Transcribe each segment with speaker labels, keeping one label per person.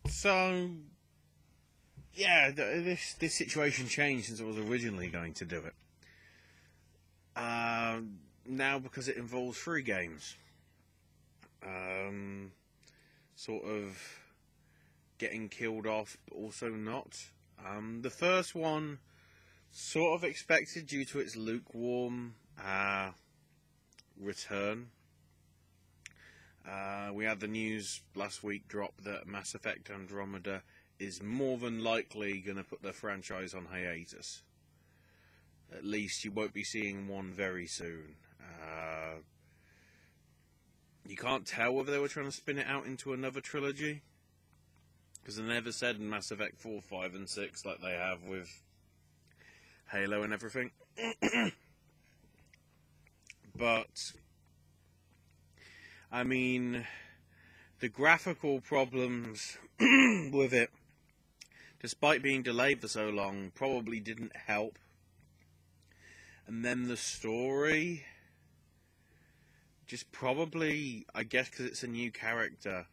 Speaker 1: So, yeah, this situation changed since I was originally going to do it. Now, because it involves three games, sort of getting killed off, but also not. The first one, sort of expected due to its lukewarm return. We had the news last week drop that Mass Effect Andromeda is more than likely going to put the franchise on hiatus. At least you won't be seeing one very soon. You can't tell whether they were trying to spin it out into another trilogy, because they never said in Mass Effect 4, 5 and 6 like they have with Halo and everything. But, I mean, the graphical problems with it, despite being delayed for so long, probably didn't help. And then the story, just probably, I guess because it's a new character,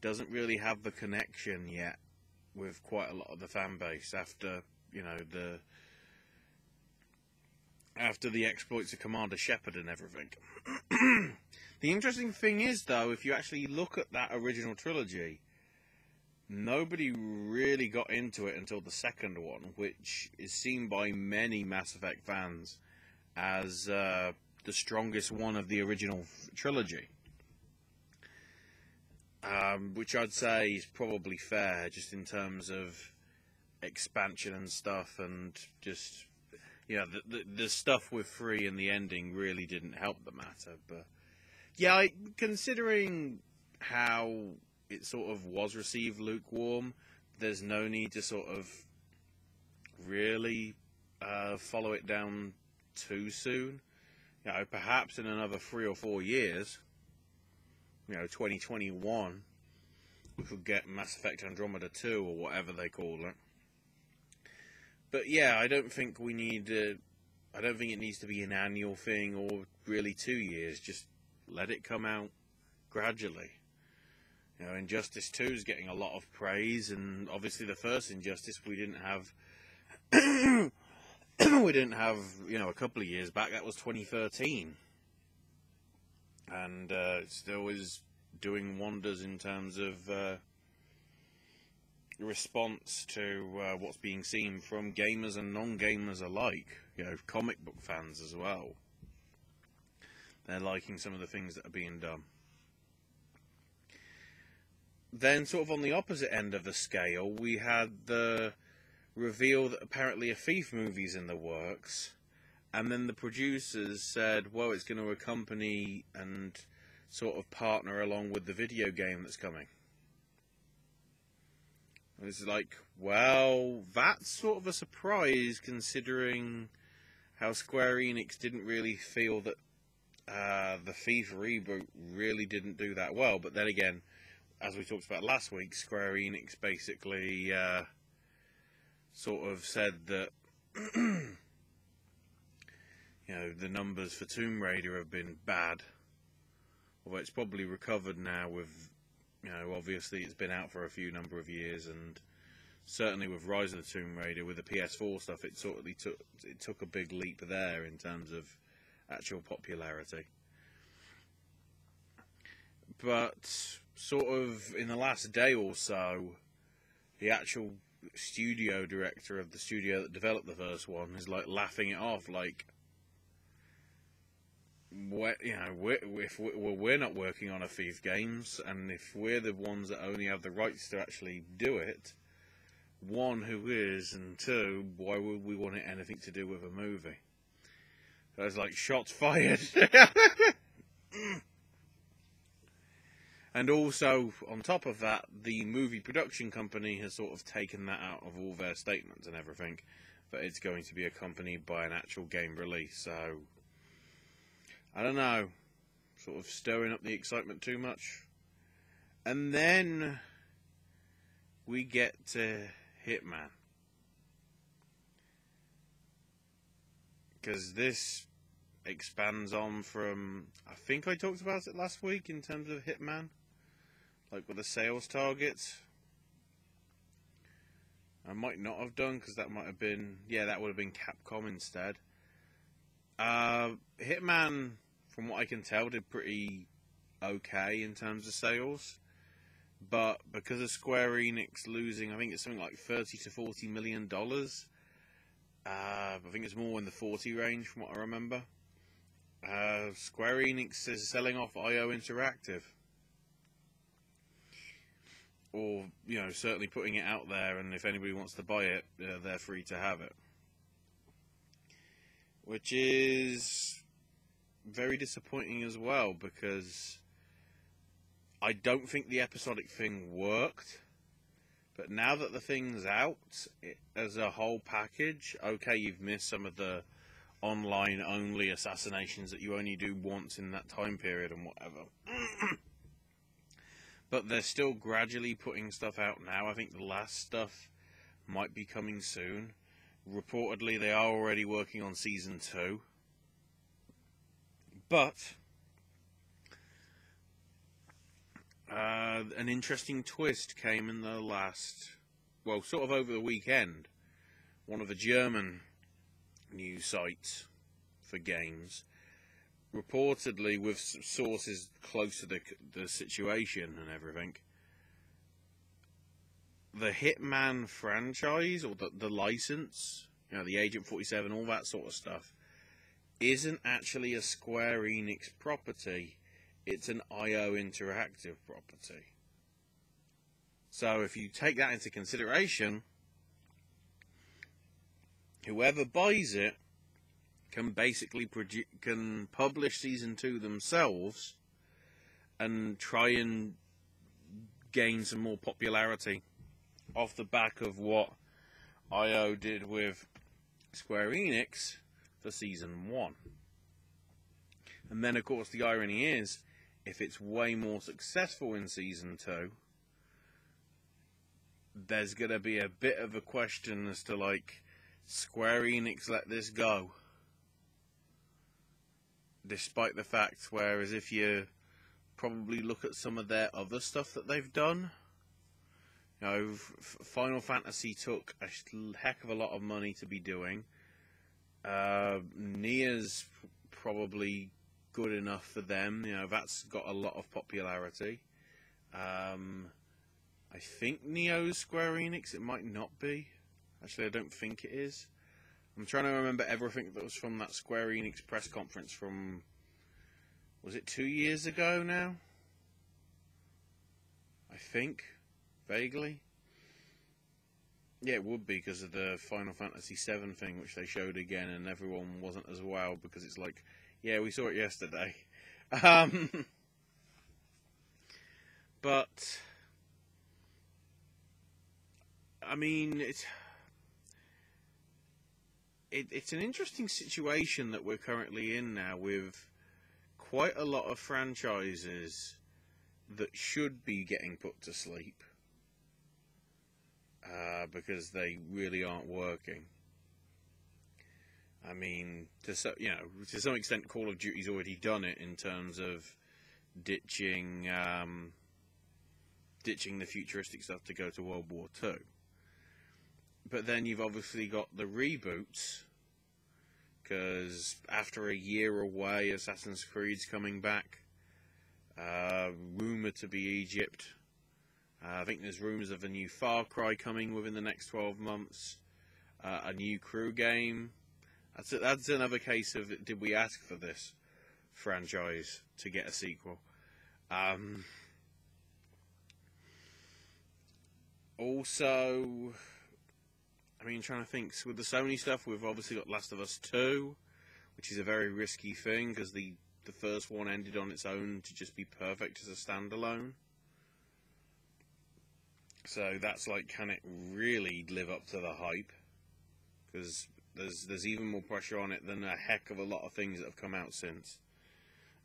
Speaker 1: doesn't really have the connection yet with quite a lot of the fan base after, you know, after the exploits of Commander Shepard and everything. The interesting thing is, though, if you actually look at that original trilogy, nobody really got into it until the second one, which is seen by many Mass Effect fans as the strongest one of the original trilogy. Which I'd say is probably fair, just in terms of expansion and stuff, and just, yeah, the stuff with 3 and the ending really didn't help the matter. But yeah, considering how it sort of was received lukewarm, there's no need to sort of really follow it down too soon. You know, perhaps in another 3 or 4 years, you know, 2021, we could get Mass Effect Andromeda 2 or whatever they call it. But yeah, I don't think we need. I don't think it needs to be an annual thing or really 2 years. Just let it come out gradually. You know, Injustice 2 is getting a lot of praise, and obviously the first Injustice we didn't have. We didn't have, you know, a couple of years back. That was 2013, and it still is doing wonders in terms of response to what's being seen from gamers and non-gamers alike. You know, comic book fans as well. They're liking some of the things that are being done. Then, sort of on the opposite end of the scale, we had the reveal that apparently a Thief movie's in the works, and then the producers said, well, it's going to accompany and sort of partner along with the video game that's coming. It's like, well, that's sort of a surprise, considering how Square Enix didn't really feel that the Thief reboot really didn't do that well. But then again, as we talked about last week, Square Enix basically sort of said that you know, the numbers for Tomb Raider have been bad, although it's probably recovered now with, you know, obviously it's been out for a few number of years, and certainly with Rise of the Tomb Raider, with the PS4 stuff, it sort of took a big leap there in terms of actual popularity. But sort of in the last day or so, the actual studio director of the studio that developed the first one is like laughing it off, like, you know, we're not working on a Thief games, and if we're the ones that only have the rights to actually do it, one, who is, and two, why would we want it anything to do with a movie? So it's like, shots fired. And also, on top of that, the movie production company has sort of taken that out of all their statements and everything, that it's going to be accompanied by an actual game release. So, I don't know, sort of stirring up the excitement too much. And then we get to Hitman. Because this expands on from, I think I talked about it last week in terms of Hitman, like with the sales targets. I might not have done, because that might have been, yeah, that would have been Capcom instead. Hitman, from what I can tell, did pretty okay in terms of sales. But because of Square Enix losing, I think it's something like $30 to $40 million. I think it's more in the 40 range from what I remember. Square Enix is selling off IO Interactive. Or, you know, certainly putting it out there, and if anybody wants to buy it, they're free to have it. Which is very disappointing as well, because I don't think the episodic thing worked. But now that the thing's out, as a whole package, okay, you've missed some of the online-only assassinations that you only do once in that time period and whatever. But they're still gradually putting stuff out now. I think the last stuff might be coming soon. Reportedly, they are already working on Season 2. But an interesting twist came in the last, well, sort of over the weekend. One of the German news sites for games, reportedly with sources close to the situation and everything, the Hitman franchise, or the license, you know, the Agent 47, all that sort of stuff, isn't actually a Square Enix property. It's an IO Interactive property. So if you take that into consideration, whoever buys it can basically can publish Season 2 themselves and try and gain some more popularity off the back of what IO did with Square Enix for Season 1. And then, of course, the irony is, if it's way more successful in Season 2, there's going to be a bit of a question as to, like, Square Enix let this go. Despite the fact, whereas if you probably look at some of their other stuff that they've done, you know, Final Fantasy took a heck of a lot of money to be doing. Nia's probably good enough for them. You know, that's got a lot of popularity. I think Neo's Square Enix. It might not be. Actually, I don't think it is. I'm trying to remember everything that was from that Square Enix press conference from, was it 2 years ago now? I think, vaguely. Yeah, it would be, because of the Final Fantasy VII thing, which they showed again, and everyone wasn't as wowed, because it's like, yeah, we saw it yesterday. But, I mean, it's an interesting situation that we're currently in now, with quite a lot of franchises that should be getting put to sleep because they really aren't working. I mean, to some extent, Call of Duty's already done it in terms of ditching the futuristic stuff to go to World War II. But then you've obviously got the reboots, because after a year away, Assassin's Creed's coming back. Rumoured to be Egypt. I think there's rumours of a new Far Cry coming within the next 12 months. A new Crew game. That's another case of, did we ask for this franchise to get a sequel? Also, I mean, trying to think, so with the Sony stuff, we've obviously got Last of Us 2, which is a very risky thing, because the first one ended on its own to just be perfect as a standalone. So that's like, can it really live up to the hype? Because there's even more pressure on it than a heck of a lot of things that have come out since.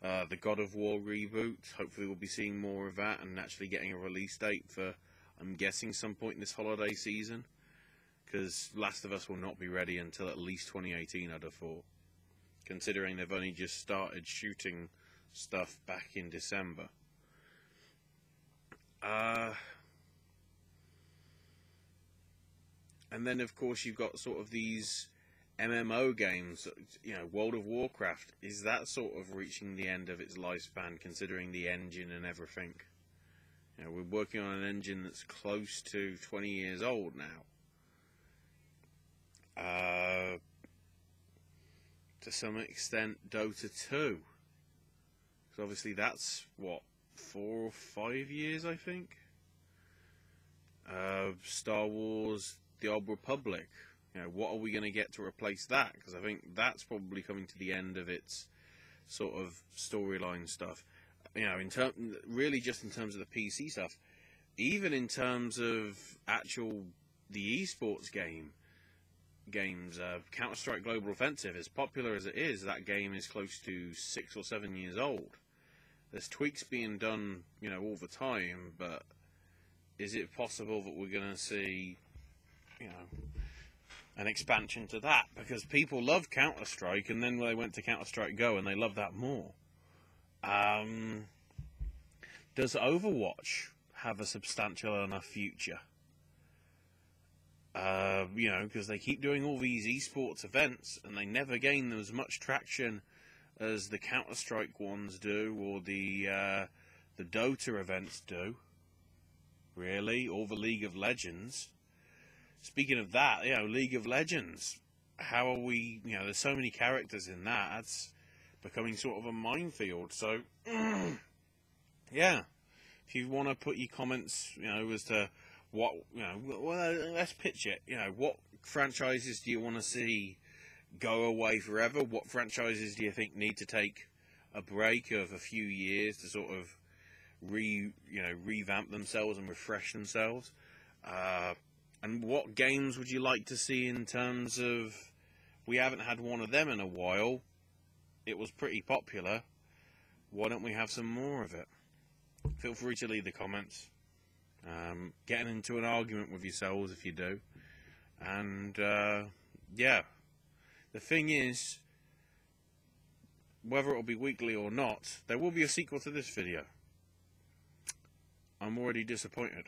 Speaker 1: The God of War reboot, hopefully we'll be seeing more of that, and actually getting a release date for, I'm guessing, some point in this holiday season. Because Last of Us will not be ready until at least 2018, I'd have thought. Considering they've only just started shooting stuff back in December. And then, of course, you've got sort of these MMO games. You know, World of Warcraft. Is that sort of reaching the end of its lifespan, considering the engine and everything? You know, we're working on an engine that's close to 20 years old now. To some extent, Dota 2. Because obviously that's, what, 4 or 5 years, I think? Star Wars, The Old Republic. You know, what are we going to get to replace that? Because I think that's probably coming to the end of its sort of storyline stuff. You know, really just in terms of the PC stuff. Even in terms of the esports games, Counter-Strike Global Offensive, as popular as it is, that game is close to 6 or 7 years old. There's tweaks being done, you know, all the time, but is it possible that we're going to see, you know, an expansion to that? Because people love Counter-Strike, and then they went to Counter-Strike Go, and they love that more. Does Overwatch have a substantial enough future? You know, because they keep doing all these esports events, and they never gain as much traction as the Counter-Strike ones do, or the Dota events do. Really, or the League of Legends. Speaking of that, you know, League of Legends. How are we? You know, there's so many characters in that. That's becoming sort of a minefield. So, yeah, if you want to put your comments, you know, as to what, you know, well, let's pitch it. You know, what franchises do you want to see go away forever? What franchises do you think need to take a break of a few years to sort of revamp themselves and refresh themselves? And what games would you like to see in terms of, we haven't had one of them in a while. It was pretty popular. Why don't we have some more of it? Feel free to leave the comments. Getting into an argument with yourselves if you do. And, yeah. The thing is, whether it'll be weekly or not, there will be a sequel to this video. I'm already disappointed.